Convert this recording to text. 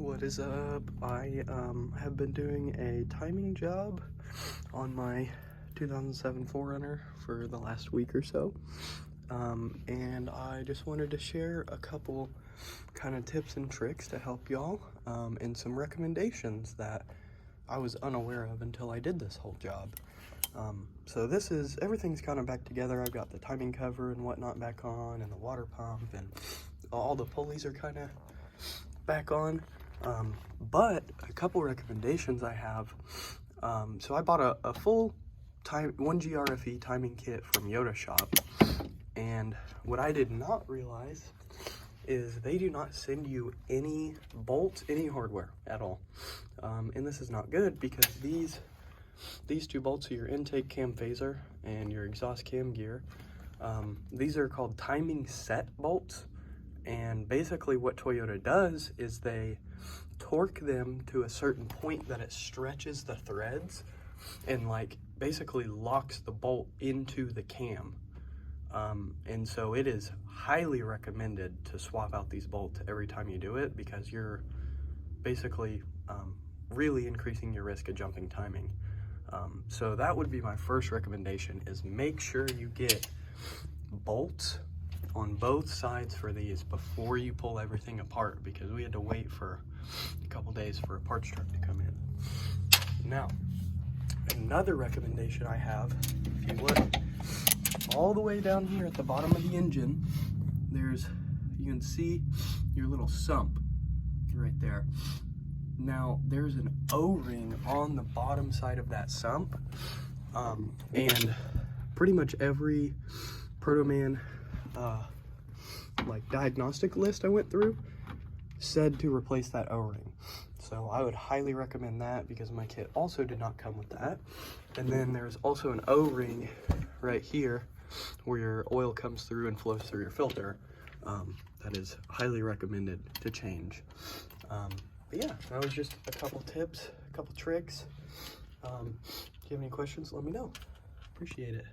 What is up? I have been doing a timing job on my 2007 4Runner for the last week or so, and I just wanted to share a couple kind of tips and tricks to help y'all, and some recommendations that I was unaware of until I did this whole job. So everything's kind of back together. I've got the timing cover and whatnot back on, and the water pump, and all the pulleys are kind of back on. But a couple recommendations I have. So I bought a full 1GR-FE timing kit from Yoda Shop, and what I did not realize is they do not send you any bolts, any hardware at all. And this is not good because these two bolts are your intake cam phaser and your exhaust cam gear. These are called timing set bolts, and basically what Toyota does is they torque them to a certain point that it stretches the threads and like basically locks the bolt into the cam. And so it is highly recommended to swap out these bolts every time you do it, because you're basically really increasing your risk of jumping timing. So that would be my first recommendation, is make sure you get bolts on both sides for these before you pull everything apart, because we had to wait for a couple days for a parts truck to come in. Now, another recommendation I have, if you look all the way down here at the bottom of the engine, you can see your little sump right there. Now, there's an O-ring on the bottom side of that sump, and pretty much every Protoman like diagnostic list I went through said to replace that O-ring. So I would highly recommend that, because my kit also did not come with that. And then there's also an O-ring right here where your oil comes through and flows through your filter. That is highly recommended to change. But yeah, that was just a couple tips, a couple tricks. If you have any questions, let me know. Appreciate it.